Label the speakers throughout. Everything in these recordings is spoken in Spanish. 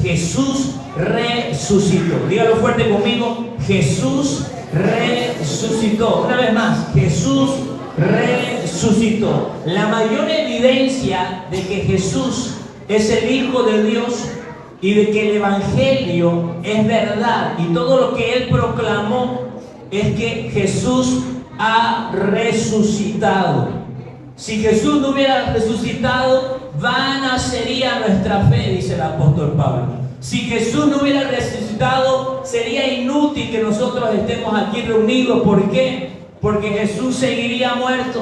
Speaker 1: Jesús resucitó. Dígalo fuerte conmigo, Jesús resucitó. Una vez más, Jesús resucitó. La mayor evidencia de que Jesús es el Hijo de Dios y de que el Evangelio es verdad y todo lo que Él proclamó es que Jesús ha resucitado. Si Jesús no hubiera resucitado, vana sería nuestra fe, dice el apóstol Pablo. Si Jesús no hubiera resucitado, sería inútil que nosotros estemos aquí reunidos. ¿Por qué? Porque Jesús seguiría muerto.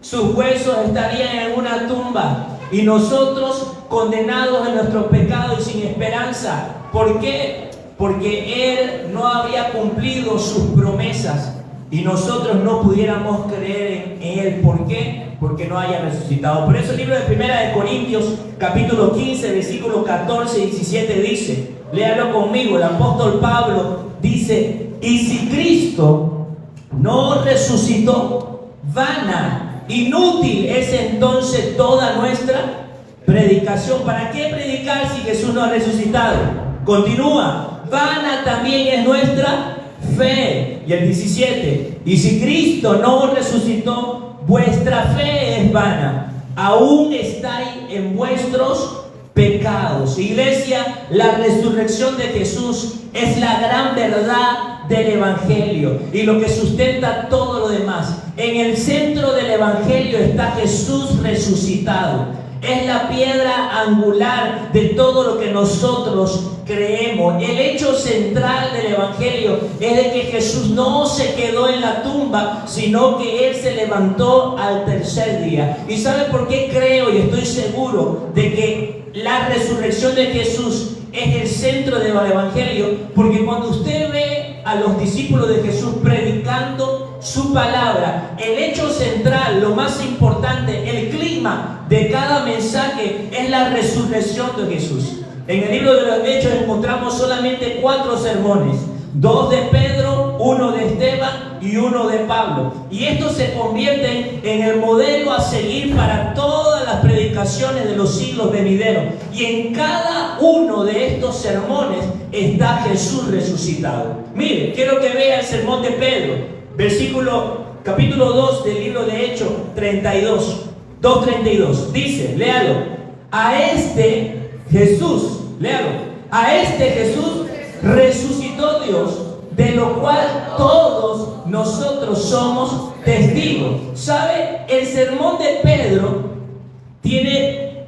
Speaker 1: Sus huesos estarían en una tumba y nosotros condenados en nuestros pecados y sin esperanza. ¿Por qué? Porque Él no habría cumplido sus promesas y nosotros no pudiéramos creer en Él. ¿Por qué? Porque no haya resucitado. Por eso el libro de Primera de Corintios, capítulo 15, versículos 14 y 17 dice, léalo conmigo, el apóstol Pablo dice, y si Cristo no resucitó, vana, inútil es entonces toda nuestra predicación. ¿Para qué predicar si Jesús no ha resucitado? Continúa, vana también es nuestra fe. Y el 17, y si Cristo no resucitó, vuestra fe es vana, aún estáis en vuestros pecados. Iglesia, la resurrección de Jesús es la gran verdad del Evangelio y lo que sustenta todo lo demás. En el centro del Evangelio está Jesús resucitado. Es la piedra angular de todo lo que nosotros creemos. El hecho central del Evangelio es de que Jesús no se quedó en la tumba, sino que Él se levantó al tercer día. ¿Y sabe por qué creo y estoy seguro de que la resurrección de Jesús es el centro del Evangelio? Porque cuando usted ve a los discípulos de Jesús predicando su palabra, el hecho central, lo más importante, el clima de cada mensaje es la resurrección de Jesús. En el libro de los Hechos encontramos solamente 4 sermones, 2 de Pedro, 1 de Esteban y 1 de Pablo. Y estos se convierten en el modelo a seguir para todas las predicaciones de los siglos venideros. Y en cada uno de estos sermones está Jesús resucitado. Mire, quiero que vea el sermón de Pedro, capítulo 2 del libro de Hechos 2:32. Dice, léalo, a este Jesús, léalo, a este Jesús resucitó Dios, de lo cual todos nosotros somos testigos. ¿Sabe? El sermón de Pedro tiene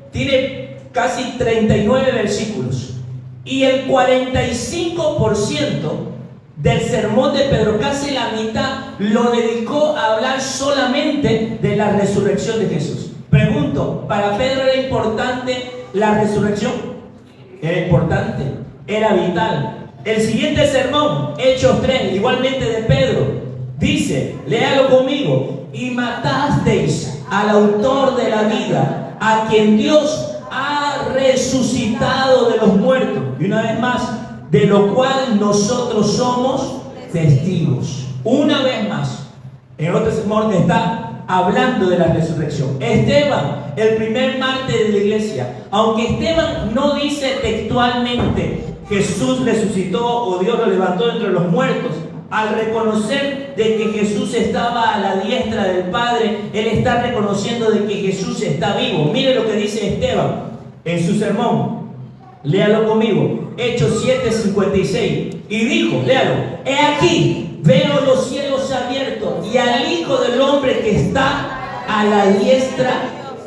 Speaker 1: casi 39 versículos y el 45% del sermón de Pedro, casi la mitad, lo dedicó a hablar solamente de la resurrección de Jesús. Pregunto, ¿para Pedro era importante la resurrección? Era importante, era vital. El siguiente sermón, Hechos 3, igualmente de Pedro, dice, léalo conmigo, y matasteis al autor de la vida, a quien Dios ha resucitado de los muertos. Y una vez más, de lo cual nosotros somos testigos. Una vez más, en otro sermón está hablando de la resurrección. Esteban, el primer mártir de la iglesia, aunque Esteban no dice textualmente Jesús resucitó o Dios lo levantó entre los muertos, al reconocer de que Jesús estaba a la diestra del Padre, él está reconociendo de que Jesús está vivo. Mire lo que dice Esteban en su sermón. Léalo conmigo, Hechos 7:56. Y dijo, léalo, he aquí, veo los cielos abiertos y al Hijo del Hombre que está a la diestra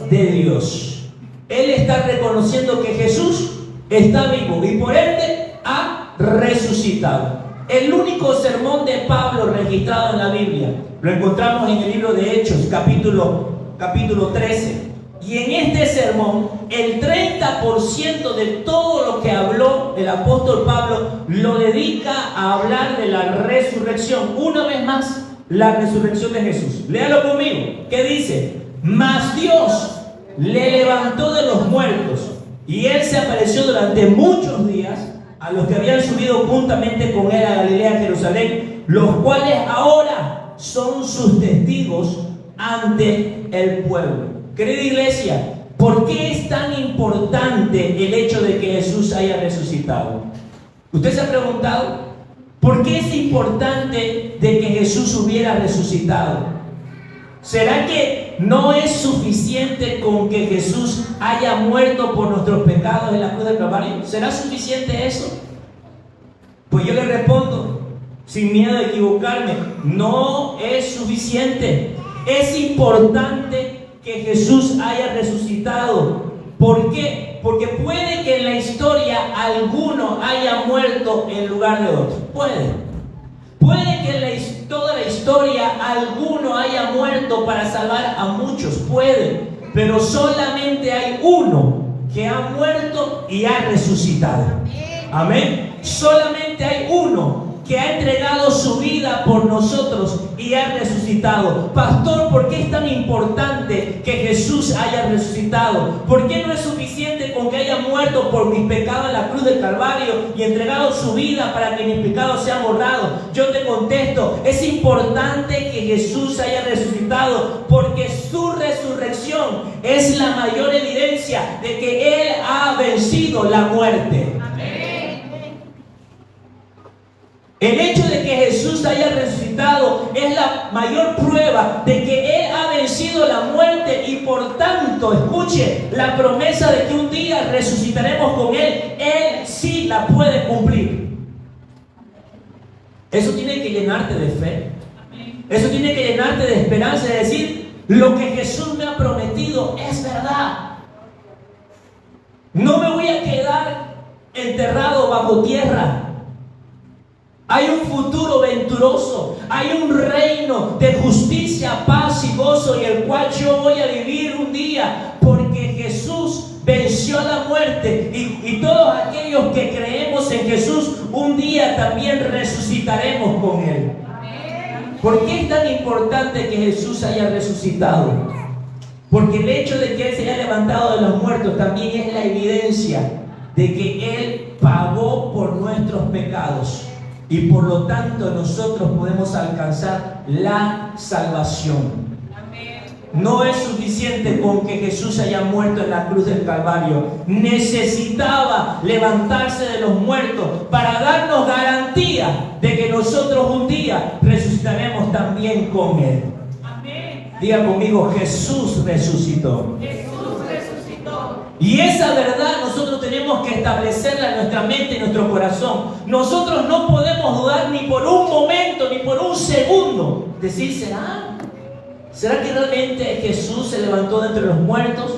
Speaker 1: de Dios. Él está reconociendo que Jesús está vivo y por ende ha resucitado. El único sermón de Pablo registrado en la Biblia lo encontramos en el libro de Hechos, capítulo 13. Y en este sermón, el 30% de todo lo que habló el apóstol Pablo lo dedica a hablar de la resurrección. Una vez más, la resurrección de Jesús. Léalo conmigo. ¿Qué dice? Mas Dios le levantó de los muertos y Él se apareció durante muchos días a los que habían subido juntamente con Él a Galilea, a Jerusalén, los cuales ahora son sus testigos ante el pueblo. Querida iglesia, ¿Por qué es tan importante el hecho de que Jesús haya resucitado? ¿Usted se ha preguntado? ¿Por qué es importante de que Jesús hubiera resucitado? ¿Será que no es suficiente con que Jesús haya muerto por nuestros pecados en la cruz del Calvario? ¿Será suficiente eso? Pues yo le respondo, sin miedo a equivocarme, no es suficiente. Es importante que Jesús haya resucitado. ¿Por qué? Porque puede que en la historia alguno haya muerto en lugar de otro. Puede que en toda la historia alguno haya muerto para salvar a muchos. Puede. Pero solamente hay uno que ha muerto y ha resucitado. Amén. Solamente hay uno que ha entregado su vida por nosotros y ha resucitado. Pastor, ¿por qué es tan importante que Jesús haya resucitado? ¿Por qué no es suficiente con que haya muerto por mis pecados en la cruz del Calvario y entregado su vida para que mis pecados sean borrados? Yo te contesto, es importante que Jesús haya resucitado porque su resurrección es la mayor evidencia de que Él ha vencido la muerte. El hecho de que Jesús haya resucitado es la mayor prueba de que Él ha vencido la muerte y por tanto, escuche, la promesa de que un día resucitaremos con Él, Él sí la puede cumplir. Eso tiene que llenarte de fe. Eso tiene que llenarte de esperanza, de decir, lo que Jesús me ha prometido es verdad. No me voy a quedar enterrado bajo tierra. Hay un futuro venturoso, hay un reino de justicia, paz y gozo, y el cual yo voy a vivir un día, porque Jesús venció la muerte, y todos aquellos que creemos en Jesús, un día también resucitaremos con Él. ¿Por qué es tan importante que Jesús haya resucitado? Porque el hecho de que Él se haya levantado de los muertos también es la evidencia de que Él pagó por nuestros pecados. Y por lo tanto nosotros podemos alcanzar la salvación. No es suficiente con que Jesús haya muerto en la cruz del Calvario. Necesitaba levantarse de los muertos para darnos garantía de que nosotros un día resucitaremos también con Él. Diga conmigo, Jesús resucitó. Y esa verdad nosotros tenemos que establecerla en nuestra mente y nuestro corazón. Nosotros no podemos dudar ni por un momento, ni por un segundo. Decir, ¿será que realmente Jesús se levantó de entre los muertos?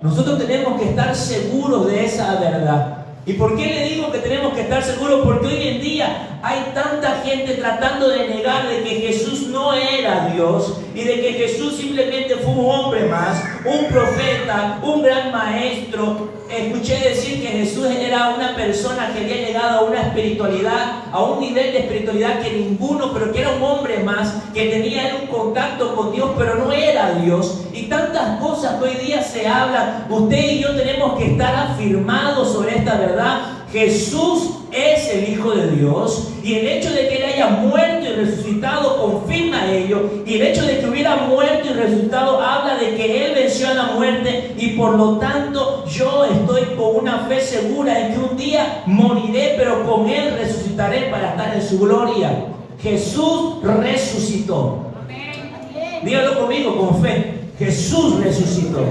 Speaker 1: Nosotros tenemos que estar seguros de esa verdad. ¿Y por qué le digo que tenemos que estar seguros? Porque hoy en día hay tanta gente tratando de negar de que Jesús no era Dios y de que Jesús simplemente fue un hombre más, un profeta, un gran maestro. Escuché decir que Jesús era una persona que había llegado a una espiritualidad, a un nivel de espiritualidad que ninguno, pero que era un hombre más, que tenía un contacto con Dios, pero no era Dios. Y tantas cosas que hoy día se hablan. Usted y yo tenemos que estar afirmados sobre esta verdad. Jesús es el Hijo de Dios, y el hecho de que Él haya muerto y resucitado confirma ello, y el hecho de que hubiera muerto y resucitado habla de que Él venció a la muerte, y por lo tanto yo estoy con una fe segura en que un día moriré, pero con Él resucitaré para estar en su gloria. Jesús resucitó. Dígalo conmigo con fe. Jesús resucitó.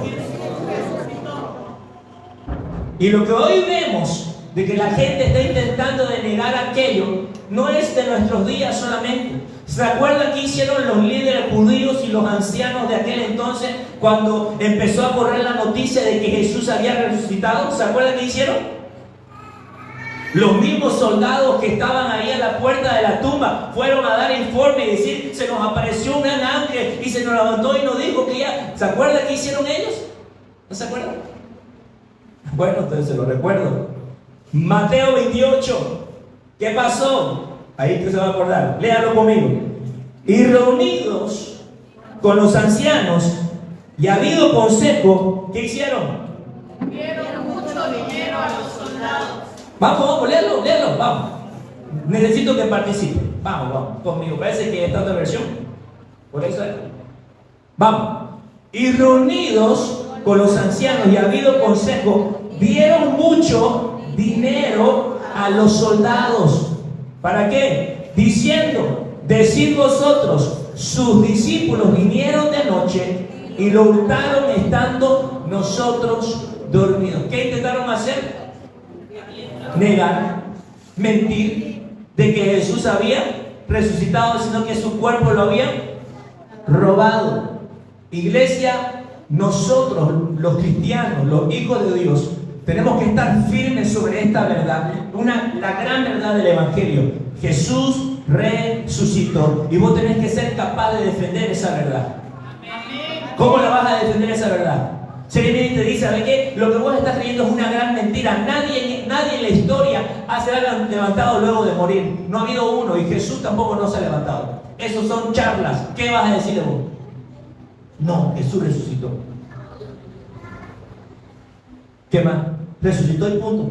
Speaker 1: Y lo que hoy vemos de que la gente está intentando denegar aquello, no es de nuestros días solamente. ¿Se acuerdan qué hicieron los líderes judíos y los ancianos de aquel entonces cuando empezó a correr la noticia de que Jesús había resucitado? ¿Se acuerdan qué hicieron? Los mismos soldados que estaban ahí a la puerta de la tumba fueron a dar informe y decir, se nos apareció un gran ángel y se nos levantó y nos dijo que ya... ¿Se acuerdan qué hicieron ellos? ¿No se acuerdan? Bueno, entonces se lo recuerdo. Mateo 28, ¿qué pasó? Ahí que se va a acordar, léalo conmigo. Y reunidos con los ancianos y habido consejo, ¿qué hicieron?
Speaker 2: Dieron mucho dinero a los soldados.
Speaker 1: Vamos, léalo, vamos. Necesito que participe. Vamos, conmigo. Parece que esta otra versión. Por eso es. Vamos. Y reunidos con los ancianos y habido consejo, dieron mucho dinero a los soldados. ¿Para qué? Diciendo, decid vosotros, sus discípulos vinieron de noche y lo hurtaron estando nosotros dormidos. ¿Qué intentaron hacer? Negar, mentir de que Jesús había resucitado, sino que su cuerpo lo habían robado. Iglesia, nosotros los cristianos, los hijos de Dios, tenemos que estar firmes sobre esta verdad, la gran verdad del Evangelio. Jesús resucitó y vos tenés que ser capaz de defender esa verdad. ¿Cómo la vas a defender esa verdad? Si alguien viene y te dice, ¿sabes qué? Lo que vos estás creyendo es una gran mentira. Nadie en la historia se ha levantado luego de morir. No ha habido uno y Jesús tampoco no se ha levantado. Esos son charlas. ¿Qué vas a decir vos? No, Jesús resucitó. ¿Qué más? Resucitó y punto.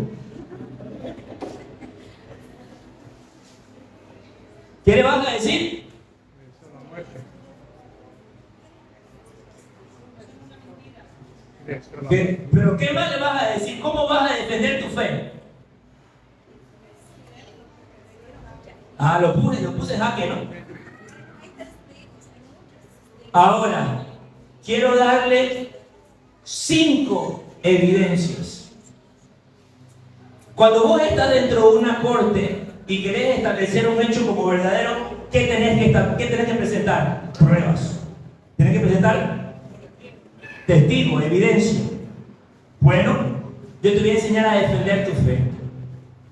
Speaker 1: ¿Qué le vas a decir? ¿Pero qué más le vas a decir? ¿Cómo vas a defender tu fe? Lo puse en jaque, ¿no? Ahora, quiero darle 5 evidencias. Cuando vos estás dentro de una corte y querés establecer un hecho como verdadero, ¿qué tenés que presentar? Pruebas. Tenés que presentar testigo, evidencia. Bueno, yo te voy a enseñar a defender tu fe.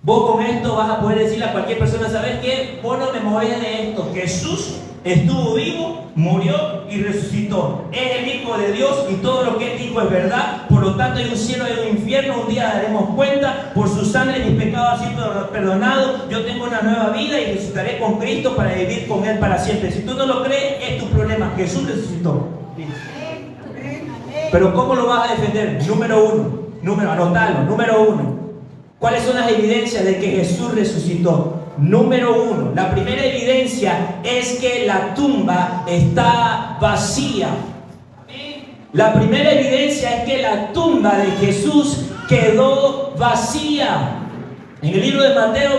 Speaker 1: Vos con esto vas a poder decirle a cualquier persona, ¿sabes qué? Vos no me movés de esto. Jesús estuvo vivo, murió y resucitó. Es el Hijo de Dios y todo lo que Él dijo es verdad. Por lo tanto, hay un cielo y un infierno. Un día daremos cuenta. Por su sangre mis pecados han sido perdonados. Yo tengo una nueva vida y resucitaré con Cristo para vivir con Él para siempre. Si tú no lo crees, es tu problema. Jesús resucitó. Pero ¿cómo lo vas a defender? Anotalo. Número 1. ¿Cuáles son las evidencias de que Jesús resucitó? Número 1. La primera evidencia es que la tumba está vacía. La primera evidencia es que la tumba de Jesús quedó vacía. En el libro de Mateo,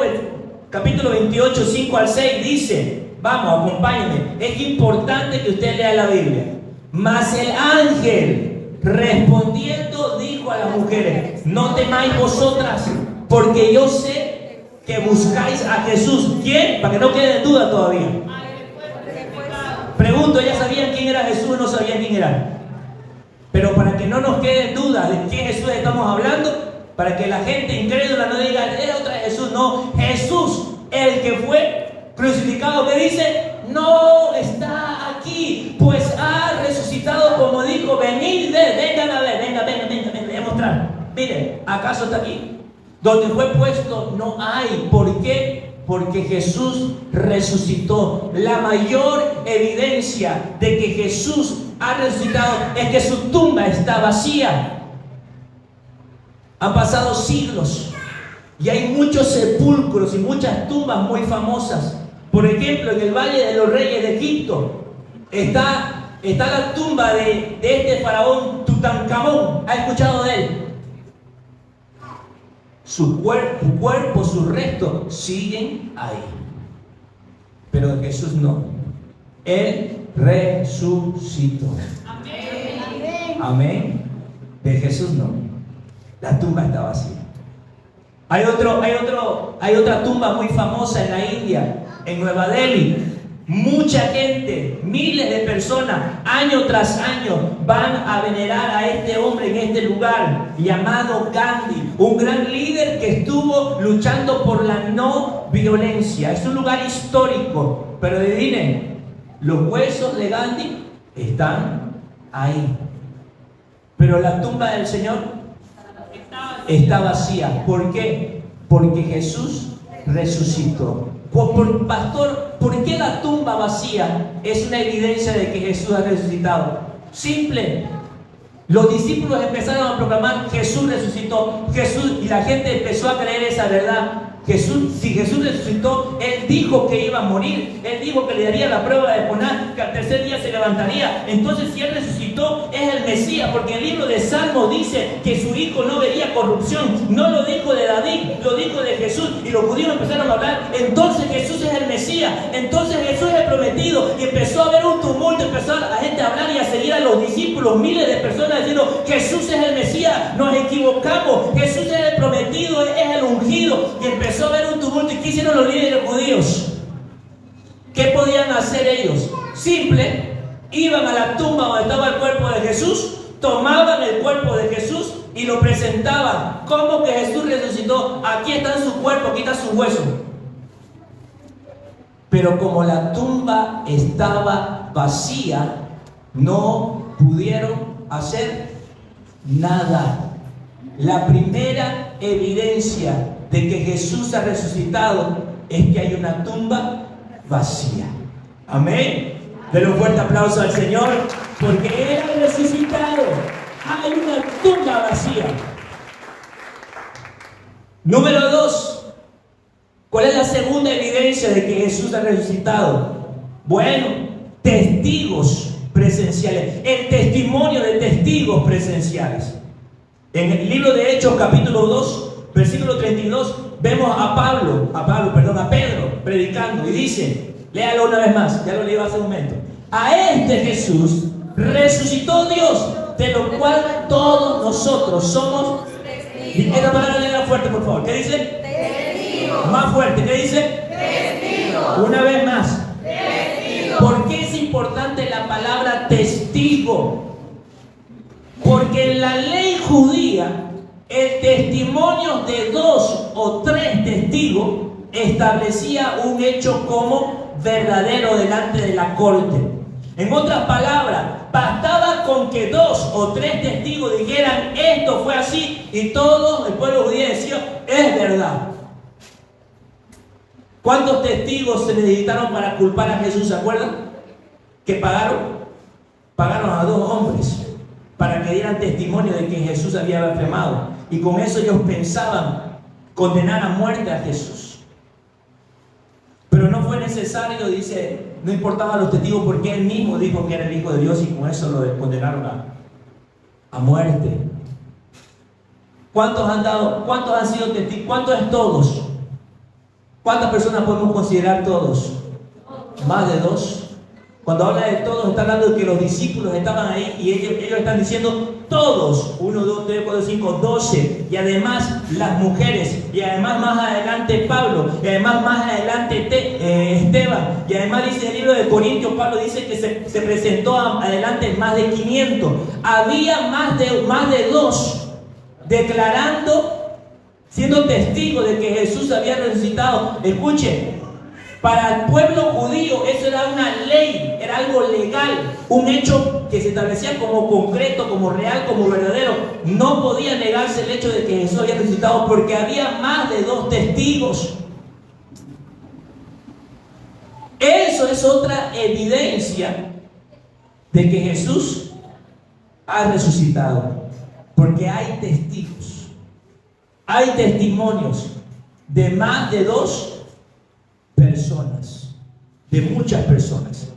Speaker 1: capítulo 28, 5 al 6, dice, vamos, acompáñenme. Es importante que usted lea la Biblia. Mas el ángel respondiendo dijo a las mujeres, no temáis vosotras, porque yo sé que buscáis a Jesús. ¿Quién? Para que no quede en duda todavía. Pregunto, ¿ya sabían quién era Jesús o no sabían quién era? Pero para que no nos quede en duda de quién Jesús estamos hablando, para que la gente incrédula no diga, era otra Jesús. No, Jesús, el que fue crucificado, que dice, no está aquí, pues ha resucitado, como dijo, venid, vengan a ver, venga, voy a mostrar. Miren, ¿acaso está aquí? Donde fue puesto no hay. ¿Por qué? Porque Jesús resucitó. La mayor evidencia de que Jesús ha resucitado es que su tumba está vacía. Han pasado siglos y hay muchos sepulcros y muchas tumbas muy famosas. Por ejemplo, en el Valle de los Reyes de Egipto está la tumba de este faraón Tutankamón. ¿Ha escuchado de él? Su cuerpo, sus restos siguen ahí. Pero de Jesús no. Él resucitó. Amén. Amén. De Jesús no. La tumba está vacía. Hay otra tumba muy famosa en la India, en Nueva Delhi. Mucha gente, miles de personas, año tras año, van a venerar a este hombre en este lugar llamado Gandhi, un gran líder que estuvo luchando por la no violencia. Es un lugar histórico, pero adivinen, los huesos de Gandhi están ahí. Pero la tumba del Señor está vacía. ¿Por qué? Porque Jesús resucitó. Pastor, ¿por qué la tumba vacía es una evidencia de que Jesús ha resucitado? Simple. Los discípulos empezaron a proclamar: Jesús resucitó, Jesús, y la gente empezó a creer esa verdad. Si Jesús resucitó, Él dijo que iba a morir, Él dijo que le daría la prueba de Jonás, que al tercer día se levantaría. Entonces, si Él resucitó, es el Mesías, porque el libro de Salmos dice que su hijo no vería corrupción. No lo dijo de David, lo dijo de Jesús, y los judíos empezaron a hablar: entonces Jesús es el Mesías, entonces Jesús es el prometido. Y empezó a haber un tumulto, empezó a la gente a hablar y a seguir a los discípulos, miles de personas diciendo: Jesús es el Mesías, nos equivocamos, Jesús es el prometido, es el ungido. Y empezó a haber un tumulto. ¿Y qué hicieron los líderes judíos? ¿Qué podían hacer ellos? Simple: iban a la tumba donde estaba el cuerpo de Jesús, tomaban el cuerpo de Jesús y lo presentaban. ¿Cómo que Jesús resucitó? Aquí está su cuerpo, aquí está su hueso. Pero como la tumba estaba vacía, no pudieron hacer nada. La primera evidencia de que Jesús ha resucitado es que hay una tumba vacía. Amén. Denle un fuerte aplauso al Señor, porque Él ha resucitado. Hay una tumba vacía. Número 2. ¿Cuál es la segunda evidencia de que Jesús ha resucitado? Bueno, testigos presenciales. El testimonio de testigos presenciales. En el libro de Hechos, capítulo 2, versículo 32, vemos a Pedro predicando y dice, léalo una vez más, ya lo leí hace un momento: a este Jesús resucitó Dios, de lo cual todos nosotros somos testigos. Esta palabra léela fuerte, por favor. ¿Qué dice? Testigos. Más fuerte. ¿Qué dice? Testigos. Una vez más. Testigos. ¿Por qué es importante la palabra testigo? Porque en la ley judía, el testimonio de 2 o 3 testigos establecía un hecho como verdadero delante de la corte. En otras palabras, bastaba con que 2 o 3 testigos dijeran: esto fue así, y todo el pueblo judío decía: es verdad. ¿Cuántos testigos se necesitaron para culpar a Jesús? ¿Se acuerdan? ¿Que pagaron? Pagaron a 2 hombres para que dieran testimonio de que Jesús había blasfemado. Y con eso ellos pensaban condenar a muerte a Jesús. Pero no fue necesario, dice, no importaban los testigos, porque Él mismo dijo que era el Hijo de Dios, y con eso lo condenaron a muerte. ¿Cuántos han sido testigos? ¿Cuántos es todos? ¿Cuántas personas podemos considerar todos? Más de 2. Cuando habla de todos, está hablando de que los discípulos estaban ahí y ellos están diciendo todos. 1, 2, 3, 4, 5, 12. Y además las mujeres. Y además más adelante Pablo. Y además más adelante Esteban. Y además dice el libro de Corintios, Pablo dice que se presentó adelante más de 500. Había más de 2 declarando, siendo testigos de que Jesús había resucitado. Escuchen. Para el pueblo judío eso era una ley, era algo legal, un hecho que se establecía como concreto, como real, como verdadero. No podía negarse el hecho de que Jesús había resucitado, porque había más de 2 testigos. Eso es otra evidencia de que Jesús ha resucitado, porque hay testigos, hay testimonios de más de 2 personas, de muchas personas.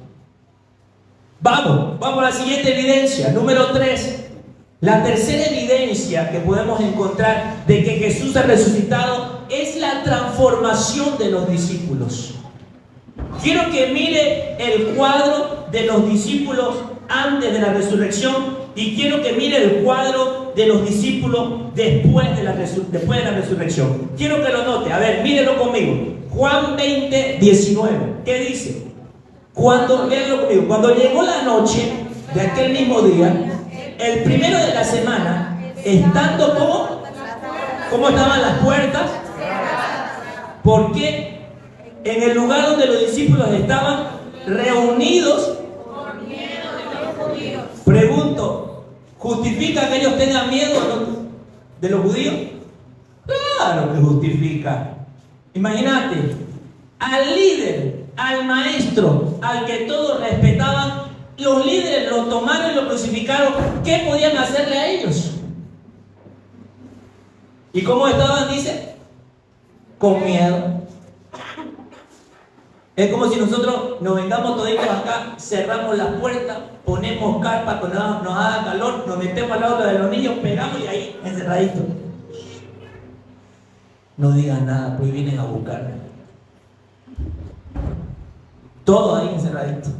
Speaker 1: Vamos a la siguiente evidencia, número 3. La tercera evidencia que podemos encontrar de que Jesús ha resucitado es la transformación de los discípulos. Quiero que mire el cuadro de los discípulos antes de la resurrección, y quiero que mire el cuadro de los discípulos después de la resurrección. Quiero que lo note. A ver, mírenlo conmigo. Juan 20, 19. ¿Qué dice? Mírenlo conmigo. Cuando llegó la noche de aquel mismo día, el primero de la semana, estando ¿cómo estaban las puertas? Porque en el lugar donde los discípulos estaban reunidos, pregunto, ¿justifica que ellos tengan miedo de los judíos? Claro que justifica. Imagínate, al líder, al maestro, al que todos respetaban, los líderes lo tomaron y lo crucificaron, ¿qué podían hacerle a ellos? ¿Y cómo estaban? Dice, con miedo. Es como si nosotros nos vengamos toditos acá, cerramos las puertas, ponemos carpa cuando nos haga calor, nos metemos al lado de los niños, pegamos y ahí encerraditos. No digan nada, pues vienen a buscarme. Todos ahí encerraditos.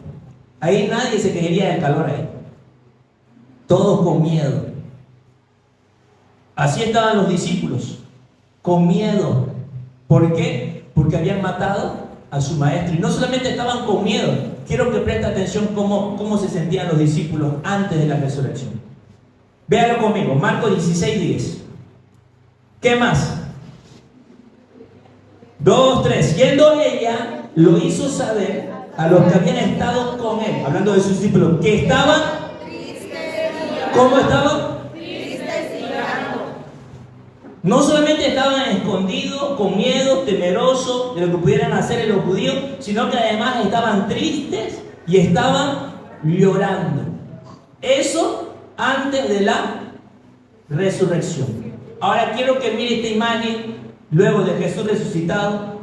Speaker 1: Ahí nadie se quejaría del calor ahí. Todos con miedo. Así estaban los discípulos, con miedo. ¿Por qué? Porque habían matado a su maestro. Y no solamente estaban con miedo. Quiero que preste atención cómo se sentían los discípulos antes de la resurrección. Véanlo conmigo, Marcos 16:10. ¿Qué más? 2, 3. Yendo ella, lo hizo saber a los que habían estado con él, hablando de sus discípulos, que estaban tristes. ¿Cómo estaban? Tristes y llorando. No solamente estaban escondidos, con miedo, temerosos de lo que pudieran hacer los judíos, sino que además estaban tristes y estaban llorando. Eso antes de la resurrección. Ahora quiero que mire esta imagen luego de Jesús resucitado.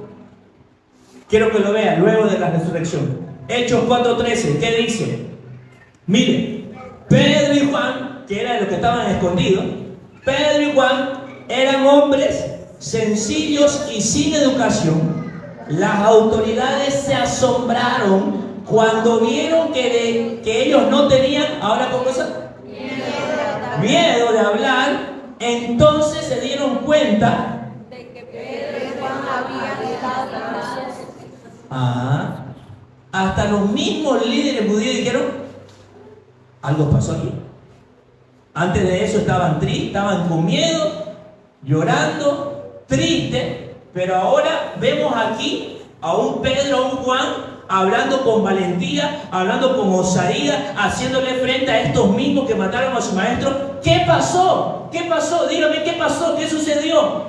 Speaker 1: Quiero que lo vean luego de la resurrección. Hechos 4:13, ¿qué dice? Mire, Pedro y Juan, que eran los que estaban escondidos, Pedro y Juan eran hombres sencillos y sin educación. Las autoridades se asombraron cuando vieron que ellos no tenían, ¿ahora cómo es? Miedo de hablar. Entonces se dieron cuenta de que Pedro y Juan habían estado con Jesús. Hasta los mismos líderes judíos dijeron, algo pasó aquí. Antes de eso estaban tristes, estaban con miedo, llorando, tristes, pero ahora vemos aquí a un Pedro, a un Juan, hablando con valentía, hablando con osadía, haciéndole frente a estos mismos que mataron a su maestro. ¿Qué pasó? ¿Qué pasó? Dígame, ¿qué pasó? ¿Qué sucedió?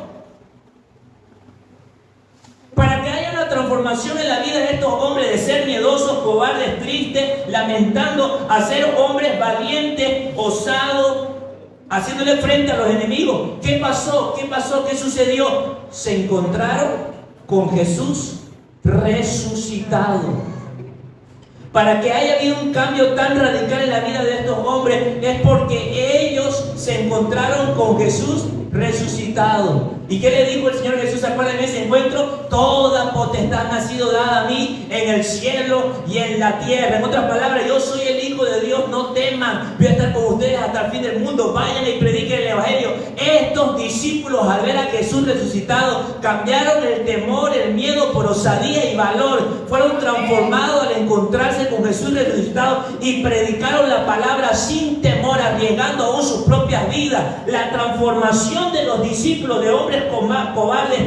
Speaker 1: Para que haya una transformación en la vida de estos hombres, de ser miedosos, cobardes, tristes, lamentando, a ser hombres valientes, osados, haciéndole frente a los enemigos. ¿Qué pasó? ¿Qué pasó? ¿Qué sucedió? Se encontraron con Jesús resucitado. Para que haya habido un cambio tan radical en la vida de estos hombres, es porque ellos se encontraron con Jesús resucitado. ¿Y qué le dijo el Señor Jesús? ¿Se acuerdan de ese encuentro? Toda potestad me ha sido dada a mí en el cielo y en la tierra. En otras palabras, yo soy el Hijo de Dios, no teman. Voy a estar con ustedes hasta el fin del mundo. Vayan y prediquen el Evangelio. Estos discípulos, al ver a Jesús resucitado, cambiaron el temor, el miedo por osadía y valor. Fueron transformados al encontrarse con Jesús resucitado y predicaron la palabra sin temor, arriesgando aún sus propias vidas. La transformación de los discípulos de hombres cobardes,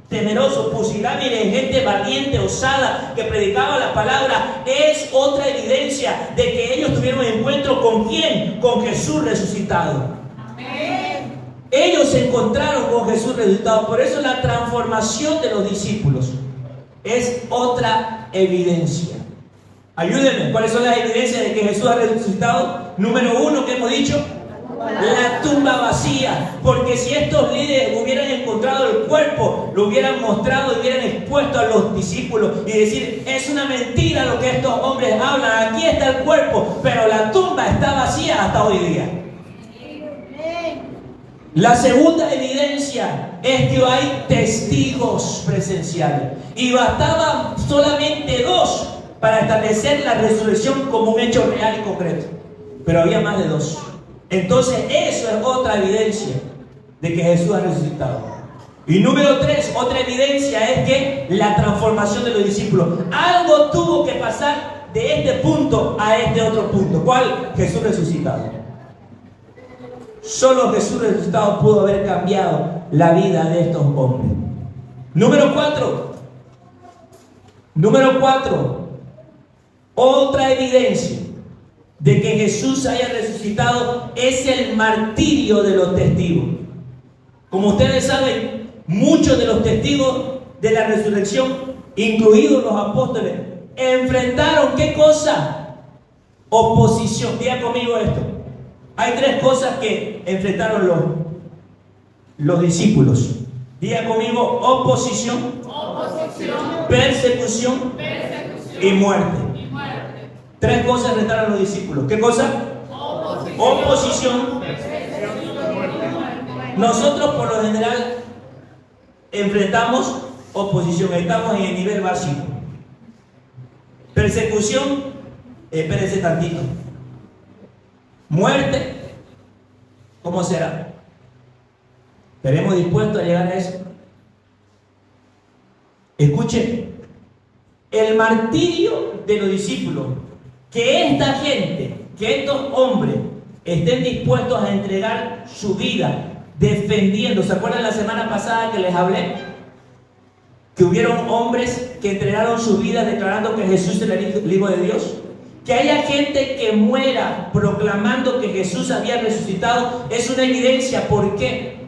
Speaker 1: temerosos, pusilánimes, gente valiente, osada, que predicaba la palabra, es otra evidencia de que ellos tuvieron encuentro con ¿quién? Con Jesús resucitado. Amén. Ellos se encontraron con Jesús resucitado. Por eso la transformación de los discípulos es otra evidencia. Ayúdenme, ¿cuáles son las evidencias de que Jesús ha resucitado? Número 1, que hemos dicho, la tumba vacía. Porque si estos líderes hubieran encontrado el cuerpo, lo hubieran mostrado y hubieran expuesto a los discípulos y decir, es una mentira lo que estos hombres hablan, aquí está el cuerpo, pero la tumba está vacía hasta hoy día. La segunda evidencia es que hay testigos presenciales, y bastaban solamente 2 para establecer la resurrección como un hecho real y concreto, pero había más de 2. Entonces eso es otra evidencia de que Jesús ha resucitado. Y número 3, otra evidencia es que la transformación de los discípulos, algo tuvo que pasar de este punto a este otro punto. ¿Cuál? Jesús resucitado. Solo Jesús resucitado pudo haber cambiado la vida de estos hombres. Número 4, otra evidencia de que Jesús haya resucitado es el martirio de los testigos. Como ustedes saben, muchos de los testigos de la resurrección, incluidos los apóstoles, enfrentaron ¿qué cosa? oposición. Diga conmigo esto. Hay tres cosas que enfrentaron los discípulos. Diga conmigo: oposición, persecución y muerte. Tres cosas enfrentaron los discípulos. ¿Qué cosa? Oposición. Nosotros por lo general enfrentamos oposición. Estamos en el nivel básico. Persecución, espérese tantito. Muerte, ¿cómo será? ¿Estaremos dispuestos a llegar a eso? Escuchen, el martirio de los discípulos, que esta gente, que estos hombres estén dispuestos a entregar su vida defendiendo. ¿Se acuerdan la semana pasada que les hablé? Que hubieron hombres que entregaron su vida declarando que Jesús era el Hijo de Dios. Que haya gente que muera proclamando que Jesús había resucitado es una evidencia. ¿Por qué?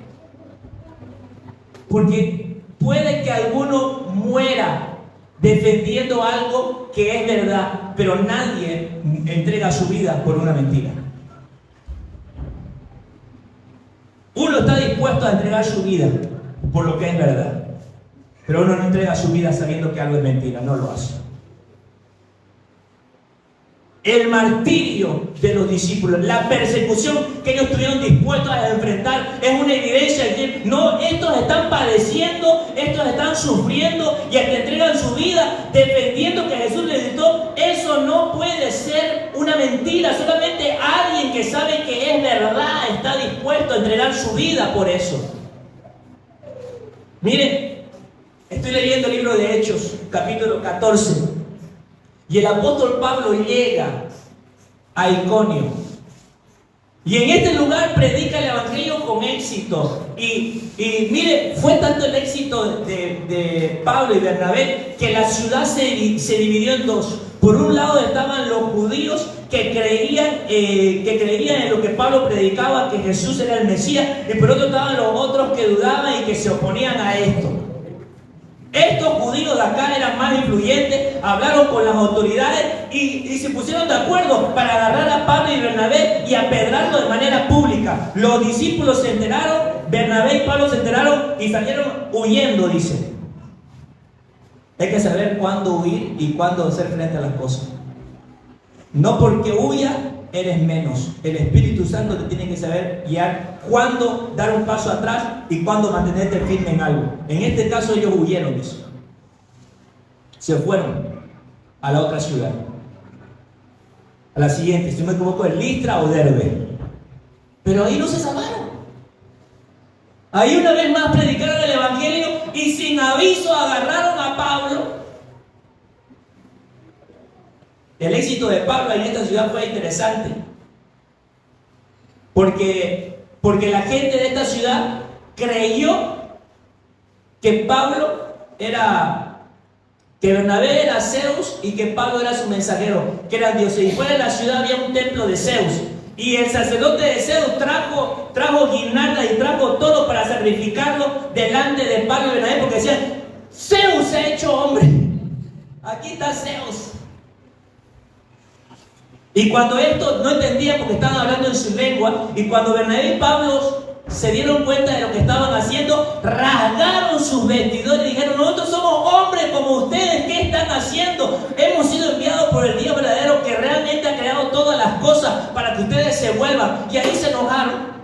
Speaker 1: Porque puede que alguno muera defendiendo algo que es verdad, pero nadie entrega su vida por una mentira. Uno está dispuesto a entregar su vida por lo que es verdad, pero uno no entrega su vida sabiendo que algo es mentira, no lo hace. El martirio de los discípulos, la persecución que ellos estuvieron dispuestos a enfrentar, es una evidencia de que no, estos están padeciendo, estos están sufriendo, y al que entregan su vida defendiendo que Jesús les resucitó, eso no puede ser una mentira. Solamente alguien que sabe que es verdad está dispuesto a entregar su vida por eso. Miren, estoy leyendo el libro de Hechos, capítulo 14. Y el apóstol Pablo llega a Iconio. Y en este lugar predica el evangelio con éxito. Y mire, fue tanto el éxito de Pablo y Bernabé que la ciudad se dividió en dos. Por un lado estaban los judíos que creían en lo que Pablo predicaba, que Jesús era el Mesías. Y por otro estaban los otros que dudaban y que se oponían a esto. Estos judíos de acá eran más influyentes, hablaron con las autoridades y se pusieron de acuerdo para agarrar a Pablo y Bernabé y apedrearlo de manera pública. Los discípulos se enteraron, Bernabé y Pablo se enteraron y salieron huyendo, dice. Hay que saber cuándo huir y cuándo hacer frente a las cosas. No porque huya eres menos. El Espíritu Santo te tiene que saber guiar cuándo dar un paso atrás y cuándo mantenerte firme en algo. En este caso ellos huyeron, dice. Se fueron a la otra ciudad. A la siguiente, si no me equivoco, es Listra o Derbe. Pero ahí no se salvaron. Ahí una vez más predicaron el evangelio y sin aviso agarraron a Pablo. El éxito de Pablo en esta ciudad fue interesante. Porque la gente de esta ciudad creyó que que Bernabé era Zeus y que Pablo era su mensajero, que eran dioses. Y fuera de la ciudad había un templo de Zeus. Y el sacerdote de Zeus trajo guirnaldas y trajo todo para sacrificarlo delante de Pablo y Bernabé, porque decían: Zeus se ha hecho hombre. Aquí está Zeus. Y cuando estos no entendían porque estaban hablando en su lengua, y cuando Bernabé y Pablo se dieron cuenta de lo que estaban haciendo, rasgaron sus vestidores y dijeron: nosotros somos hombres como ustedes, ¿qué están haciendo? Hemos sido enviados por el Dios verdadero que realmente ha creado todas las cosas para que ustedes se vuelvan. Y ahí se enojaron.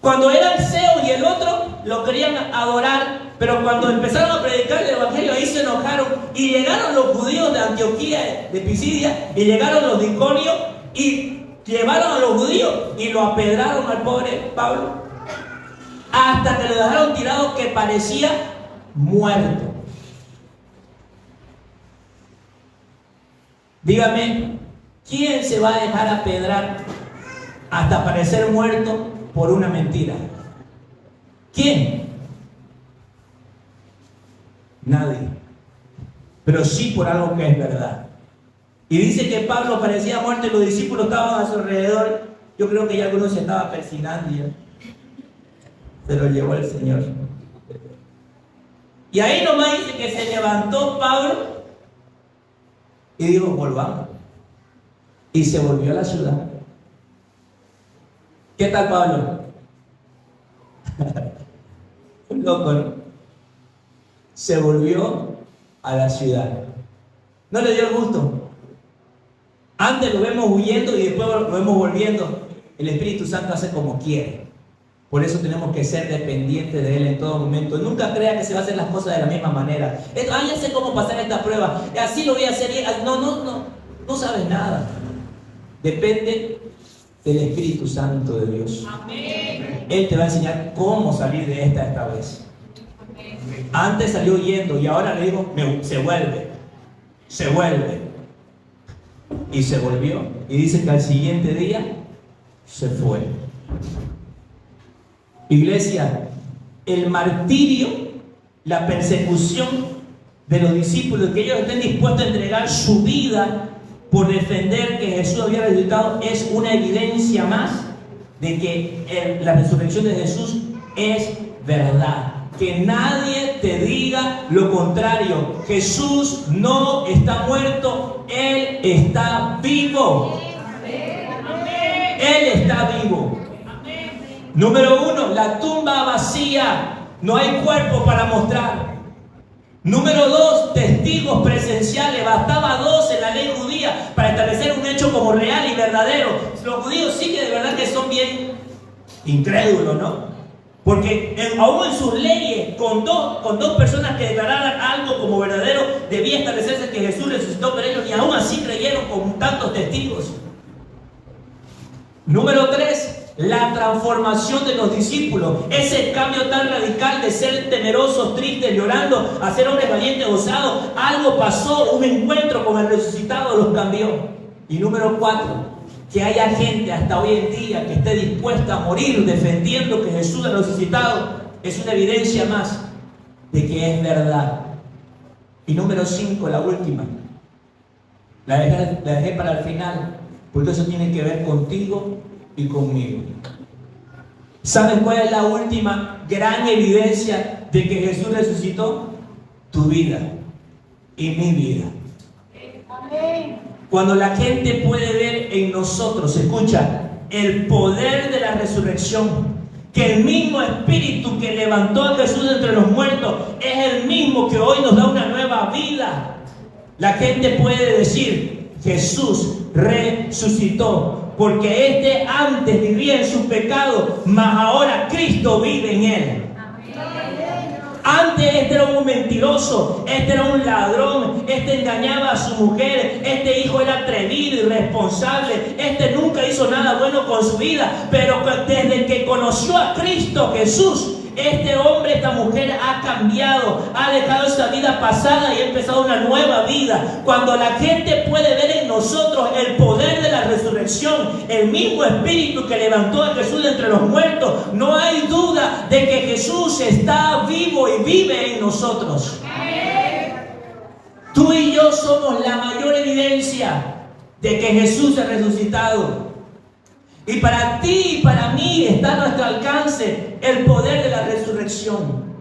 Speaker 1: Cuando eran Zeus y el otro lo querían adorar, pero cuando empezaron a predicar el evangelio, ahí se enojaron. Y llegaron los judíos de Antioquía, de Pisidia, y llegaron los de Iconio y llevaron a los judíos y lo apedrearon al pobre Pablo hasta que lo dejaron tirado, que parecía muerto. Dígame, ¿quién se va a dejar apedrear hasta parecer muerto por una mentira? ¿Quién? Nadie. Pero sí por algo que es verdad. Y dice que Pablo parecía muerto y los discípulos estaban a su alrededor. Yo creo que ya alguno se estaba persinando y ya se lo llevó el Señor. Y ahí nomás dice que se levantó Pablo Y dijo, volvamos. Y se volvió a la ciudad. ¿Qué tal, Pablo? Un loco, ¿no? Se volvió a la ciudad. ¿No le dio el gusto? Antes lo vemos huyendo y después lo vemos volviendo. El Espíritu Santo hace como quiere. Por eso tenemos que ser dependientes de Él en todo momento. Nunca crea que se va a hacer las cosas de la misma manera. Ya sé cómo pasar esta prueba. Así lo voy a hacer. No sabes nada. Depende del Espíritu Santo de Dios.
Speaker 2: Amén.
Speaker 1: Él te va a enseñar cómo salir de esta vez.
Speaker 2: Amén.
Speaker 1: Antes salió huyendo y ahora le digo, se vuelve. Y se volvió. Y dice que al siguiente día se fue. Iglesia, el martirio, la persecución de los discípulos, que ellos estén dispuestos a entregar su vida por defender que Jesús había resucitado, es una evidencia más de que la resurrección de Jesús es verdad. Que nadie te diga lo contrario. Jesús no está muerto, Él está vivo. Él está vivo. Número 1, la tumba vacía, no hay cuerpo para mostrar. Número 2, testigos presenciales, bastaba 2 en la ley judía para establecer un hecho como real y verdadero. Los judíos sí que de verdad que son bien incrédulos, ¿no? Porque aún en sus leyes, con dos personas que declararan algo como verdadero, debía establecerse que Jesús resucitó, pero ellos ni aún así creyeron con tantos testigos. Número 3, la transformación de los discípulos, ese cambio tan radical de ser temerosos, tristes, llorando, a ser hombres valientes, gozados. Algo pasó, un encuentro con el resucitado los cambió. Y número 4, que haya gente hasta hoy en día que esté dispuesta a morir defendiendo que Jesús ha resucitado, es una evidencia más de que es verdad. Y número 5, la última, la dejé para el final, porque eso tiene que ver contigo y conmigo. ¿Saben cuál es la última gran evidencia de que Jesús resucitó? Tu vida y mi vida. Cuando la gente puede ver en nosotros, escucha, el poder de la resurrección, que el mismo Espíritu que levantó a Jesús de entre los muertos es el mismo que hoy nos da una nueva vida. La gente puede decir, Jesús resucitó. Porque antes vivía en su pecado, mas ahora Cristo vive en él. Antes era un mentiroso, era un ladrón, engañaba a su mujer, hijo era atrevido, irresponsable, nunca hizo nada bueno con su vida. Pero desde que conoció a Cristo Jesús, hombre, esta mujer ha cambiado, ha dejado esa vida pasada y ha empezado una nueva vida. Cuando la gente puede ver en nosotros el poder de la resurrección, el mismo Espíritu que levantó a Jesús de entre los muertos, no hay duda de que Jesús está vivo y vive en nosotros. Tú y yo somos la mayor evidencia de que Jesús ha resucitado. Y para ti y para mí está a nuestro alcance el poder de la resurrección.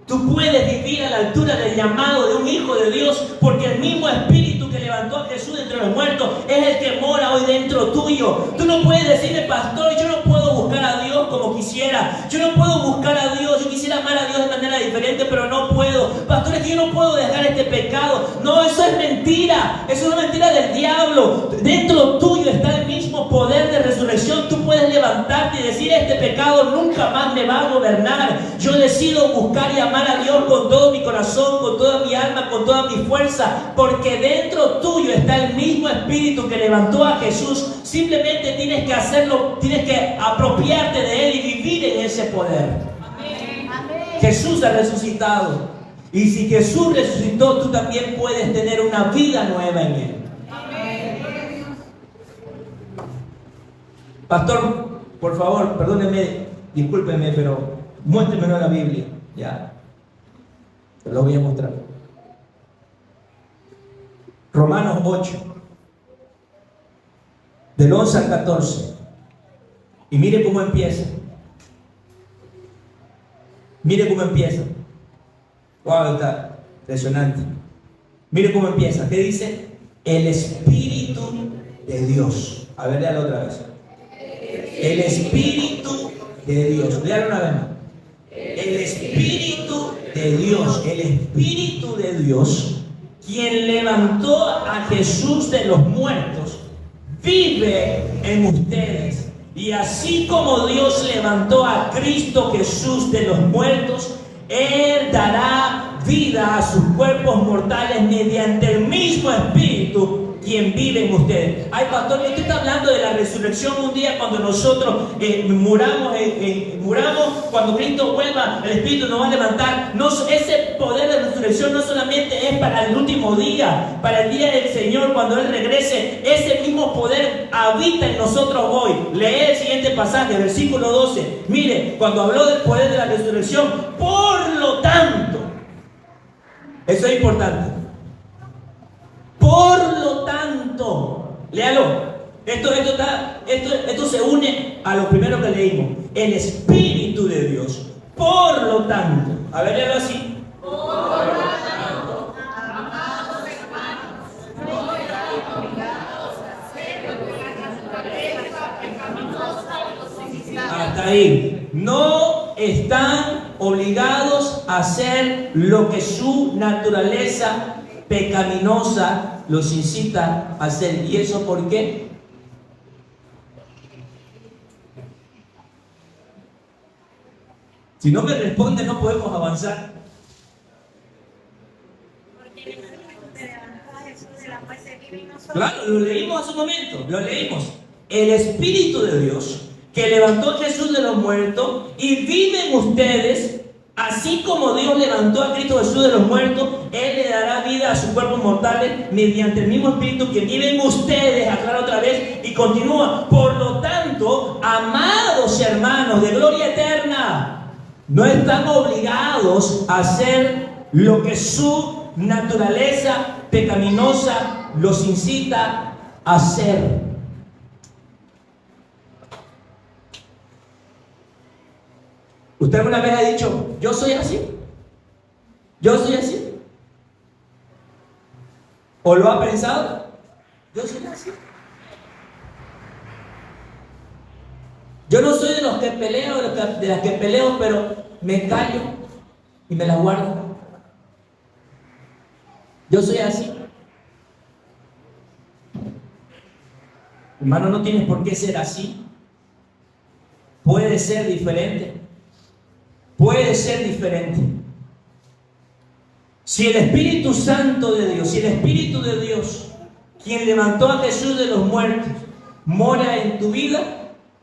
Speaker 1: Tú puedes vivir a la altura del llamado de un hijo de Dios, porque el mismo Espíritu que levantó a Jesús de entre los muertos es el que mora hoy dentro tuyo. Tú no puedes decirle, pastor, yo no puedo buscar a Dios como quisiera. Yo no puedo buscar a Dios. Yo quisiera amar a Dios de manera diferente, pero no puedo. Pastor, es que yo no puedo dejar este pecado. No, eso es mentira. Eso es una mentira del diablo. Dentro tuyo está el mismo poder de resurrección. Tú puedes levantarte y decir, este pecado nunca más me va a gobernar. Yo decido buscar y amar a Dios con todo mi corazón, con toda mi alma, con toda mi fuerza, porque dentro tuyo está el mismo Espíritu que levantó a Jesús. Simplemente tienes que hacerlo, tienes que apropiarte de Él y vivir en ese poder.
Speaker 2: Amén.
Speaker 1: Jesús ha resucitado, y si Jesús resucitó, tú también puedes tener una vida nueva en Él. Pastor, por favor, perdóneme, discúlpeme, pero muéstremelo en la Biblia. Ya, te lo voy a mostrar. Romanos 8, del 11 al 14. Y mire cómo empieza. Mire cómo empieza. Wow, está impresionante. Mire cómo empieza. ¿Qué dice? El Espíritu de Dios. A ver, léalo otra vez. El Espíritu de Dios. Léalo una vez más. El Espíritu de Dios. El Espíritu de Dios, quien levantó a Jesús de los muertos, vive en ustedes. Y así como Dios levantó a Cristo Jesús de los muertos, Él dará vida a sus cuerpos mortales mediante el mismo Espíritu quien vive en ustedes. Ay, pastor, usted está hablando de la resurrección un día cuando nosotros muramos, cuando Cristo vuelva, el Espíritu nos va a levantar. No, ese poder de resurrección no solamente es para el último día, para el día del Señor, cuando Él regrese. Ese mismo poder habita en nosotros hoy. Lee el siguiente pasaje, versículo 12. Mire, cuando habló del poder de la resurrección, por lo tanto, eso es importante. Por lo tanto, léalo. Esto se une a lo primero que leímos. El Espíritu de Dios. Por lo tanto. A ver, léalo así. Por lo tanto, amados hermanos, no están obligados a hacer lo que la naturaleza pecaminosa los incita. Hasta ahí. No están obligados a hacer lo que su naturaleza pecaminosa los incita a hacer. ¿Y eso por qué? Si no me responde, no podemos avanzar. Claro, lo leímos hace un momento, lo leímos. El Espíritu de Dios que levantó a Jesús de los muertos y vive en ustedes. Así como Dios levantó a Cristo Jesús de los muertos, Él le dará vida a sus cuerpos mortales mediante el mismo Espíritu que vive en ustedes. Aclara otra vez y continúa. Por lo tanto, amados hermanos de gloria eterna, no están obligados a hacer lo que su naturaleza pecaminosa los incita a hacer. ¿Usted alguna vez ha dicho, yo soy así? ¿Yo soy así? ¿O lo ha pensado? Yo soy así. Yo no soy de los que peleo, de las que peleo, pero me callo y me las guardo. Yo soy así. Hermano, no tienes por qué ser así. Puede ser diferente. Puede ser diferente. Si el Espíritu Santo de Dios, si el Espíritu de Dios, quien levantó a Jesús de los muertos, mora en tu vida,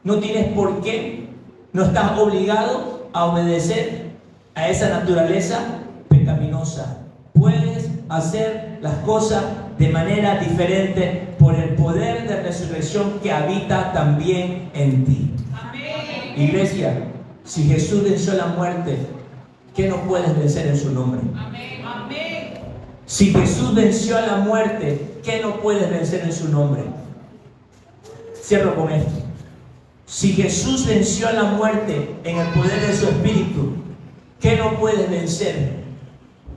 Speaker 1: no tienes por qué, no estás obligado a obedecer a esa naturaleza pecaminosa. Puedes hacer las cosas de manera diferente por el poder de resurrección que habita también en ti. Amén. Iglesia, si Jesús venció la muerte, ¿qué no puedes vencer en su nombre? Amén. Amén. Si Jesús venció a la muerte, ¿qué no puedes vencer en su nombre? Cierro con esto. Si Jesús venció a la muerte en el poder de su Espíritu, ¿qué no puedes vencer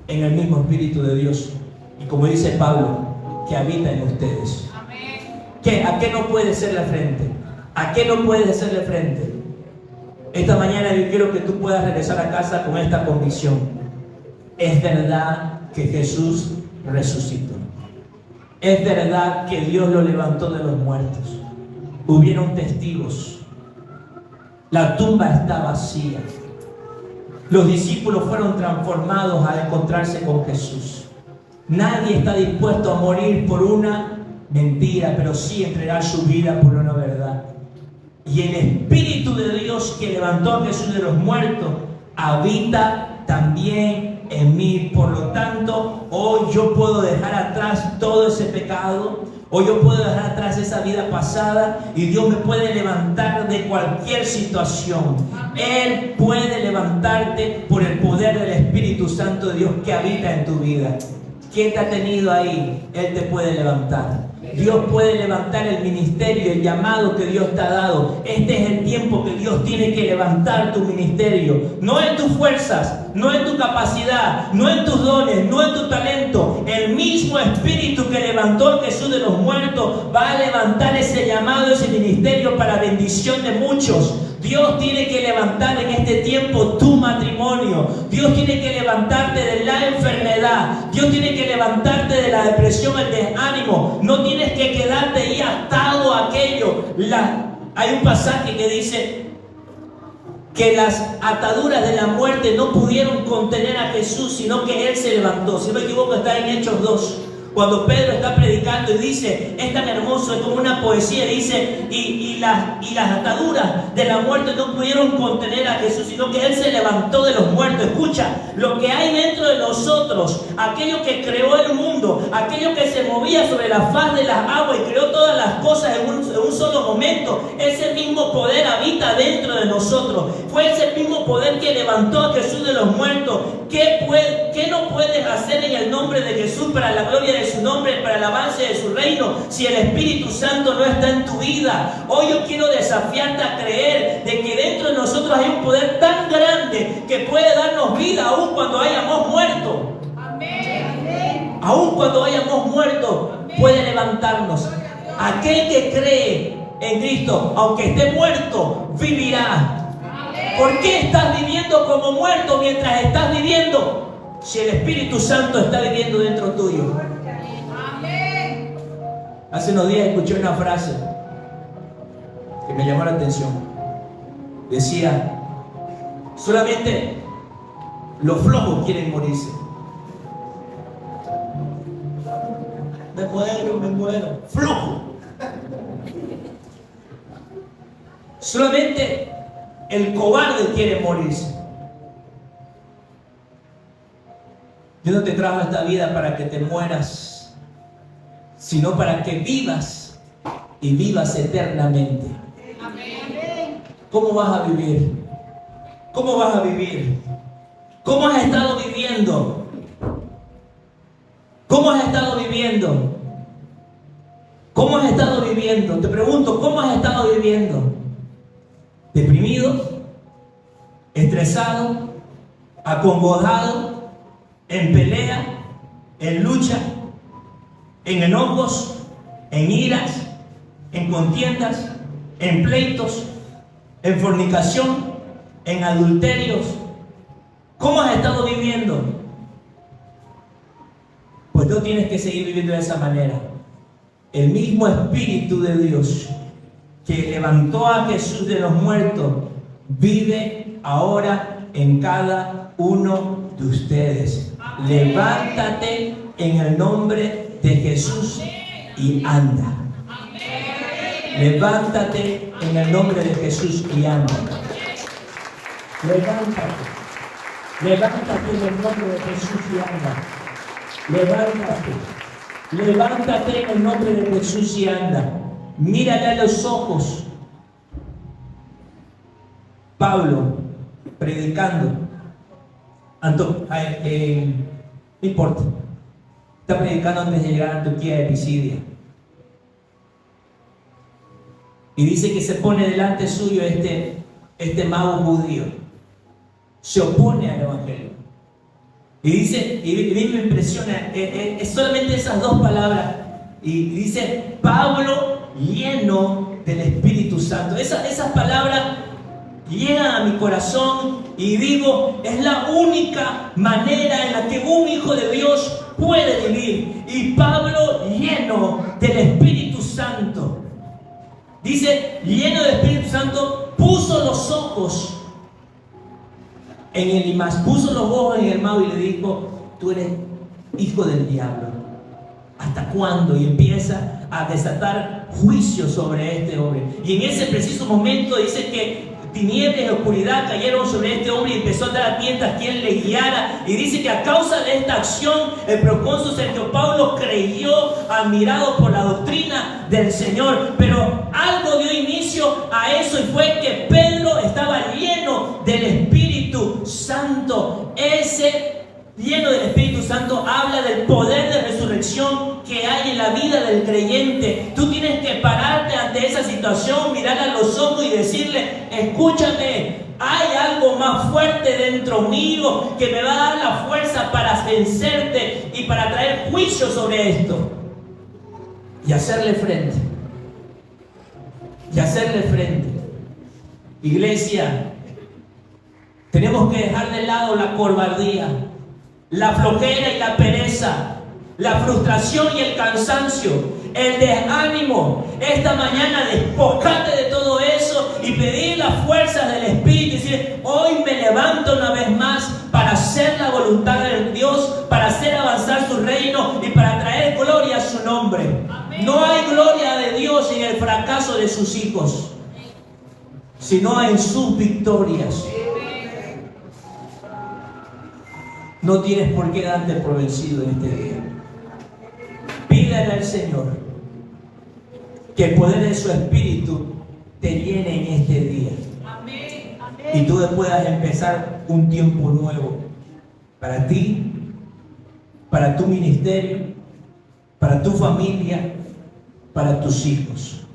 Speaker 1: en el mismo Espíritu de Dios? Y como dice Pablo, que habita en ustedes. Amén. ¿A qué no puedes hacerle frente? ¿A qué no puedes hacerle frente? Esta mañana yo quiero que tú puedas regresar a casa con esta convicción. Es verdad que Jesús resucitó. Es verdad que Dios lo levantó de los muertos. Hubieron testigos. La tumba está vacía. Los discípulos fueron transformados al encontrarse con Jesús. Nadie está dispuesto a morir por una mentira, pero sí entregar su vida por una verdad. Y el Espíritu de Dios que levantó a Jesús de los muertos habita también en mí. Por lo tanto, hoy yo puedo dejar atrás todo ese pecado. Hoy yo puedo dejar atrás esa vida pasada y Dios me puede levantar de cualquier situación. Él puede levantarte por el poder del Espíritu Santo de Dios que habita en tu vida. ¿Quién te ha tenido ahí? Él te puede levantar. Dios puede levantar el ministerio, el llamado que Dios te ha dado. Este es el tiempo que Dios tiene que levantar tu ministerio. No en tus fuerzas, no en tu capacidad, no en tus dones, no en tu talento. El mismo Espíritu que levantó a Jesús de los muertos va a levantar ese llamado, ese ministerio para bendición de muchos. Dios tiene que levantar en este tiempo tu matrimonio. Dios tiene que levantarte de la enfermedad. Dios tiene que levantarte de la depresión, el desánimo. No tienes que quedarte ahí atado a aquello. Hay un pasaje que dice que las ataduras de la muerte no pudieron contener a Jesús, sino que Él se levantó. Si no me equivoco, está en Hechos 2. Cuando Pedro está predicando y dice, es tan hermoso, es como una poesía, dice, y las ataduras de la muerte no pudieron contener a Jesús, sino que Él se levantó de los muertos. Escucha, lo que hay dentro de nosotros, aquello que creó el mundo, aquello que se movía sobre la faz de las aguas y creó todas las cosas en un solo momento, ese mismo poder habita dentro de nosotros. Fue ese mismo poder que levantó a Jesús de los muertos. ¿Qué no puedes hacer en el nombre de Jesús para la gloria de su nombre, para el avance de su reino, si el Espíritu Santo no está en tu vida? Hoy yo quiero desafiarte a creer de que dentro de nosotros hay un poder tan grande que puede darnos vida aún cuando hayamos muerto. Amén. Aún cuando hayamos muerto, puede levantarnos. Aquel que cree en Cristo, aunque esté muerto, vivirá. ¿Por qué estás viviendo como muerto mientras estás viviendo? Si el Espíritu Santo está viviendo dentro tuyo. Hace unos días escuché una frase que me llamó la atención. Decía, solamente los flojos quieren morirse. Me muero. Flojo. Solamente el cobarde quiere morirse. Dios no te trajo a esta vida para que te mueras, sino para que vivas y vivas eternamente. ¿Cómo vas a vivir? ¿Cómo vas a vivir? ¿Cómo has estado viviendo? ¿Cómo has estado viviendo? ¿Cómo has estado viviendo? Te pregunto, ¿cómo has estado viviendo? ¿Deprimido? ¿Estresado? ¿Acongojado? ¿En pelea? ¿En lucha? ¿En enojos? ¿En iras? ¿En contiendas? ¿En pleitos? ¿En fornicación? ¿En adulterios? ¿Cómo has estado viviendo? Pues no tienes que seguir viviendo de esa manera. El mismo Espíritu de Dios que levantó a Jesús de los muertos vive ahora en cada uno de ustedes. Levántate en el nombre de Jesús y anda. Levántate en el nombre de Jesús y anda. Levántate. Levántate en el nombre de Jesús y anda. Levántate. Levántate en el nombre de Jesús y anda. Mírale a los ojos. Pablo predicando. No importa. Está predicando antes de llegar a Antioquía de Pisidia. Y dice que se pone delante suyo este mago judío. Se opone al evangelio. Y dice, y me impresiona, es solamente esas dos palabras. Y dice, Pablo lleno del Espíritu Santo. Esas palabras llegan a mi corazón y digo, es la única manera en la que un hijo de Dios puede vivir. Y Pablo lleno del Espíritu Santo. Dice, lleno del Espíritu Santo, puso los ojos en Elimas, puso los ojos en el mago y le dijo, tú eres hijo del diablo. ¿Hasta cuándo? Y empieza a desatar juicio sobre este hombre. Y en ese preciso momento dice que tinieblas y oscuridad cayeron sobre este hombre y empezó a dar a tientas quien le guiara. Y dice que a causa de esta acción, el procónsul Sergio Paulo creyó, admirado por la doctrina del Señor. Pero algo dio inicio a eso y fue que Pedro estaba lleno del Espíritu Santo. Ese lleno del Espíritu Santo, habla del poder de resurrección que hay en la vida del creyente. Tú tienes que pararte ante esa situación, mirar a los ojos y decirle: escúchame, hay algo más fuerte dentro mío que me va a dar la fuerza para vencerte y para traer juicio sobre esto. Y hacerle frente. Y hacerle frente. Iglesia, tenemos que dejar de lado la cobardía, la flojera y la pereza, la frustración y el cansancio, el desánimo. Esta mañana despojate de todo eso y pedir las fuerzas del Espíritu y decir: hoy me levanto una vez más para hacer la voluntad de Dios, para hacer avanzar su reino y para traer gloria a su nombre. Amén. No hay gloria de Dios en el fracaso de sus hijos, sino en sus victorias. No tienes por qué darte por vencido en este día. Pídele al Señor que el poder de su Espíritu te llene en este día. Amén. Y tú puedas empezar un tiempo nuevo para ti, para tu ministerio, para tu familia, para tus hijos.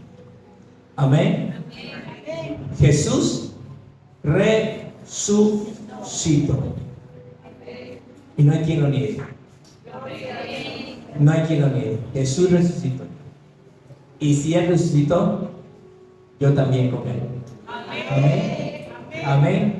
Speaker 1: Amén. Jesús resucitó. Y no hay quien lo niegue. No hay quien lo niegue. Jesús resucitó. Y si Él resucitó, yo también con Él. Amén. Amén.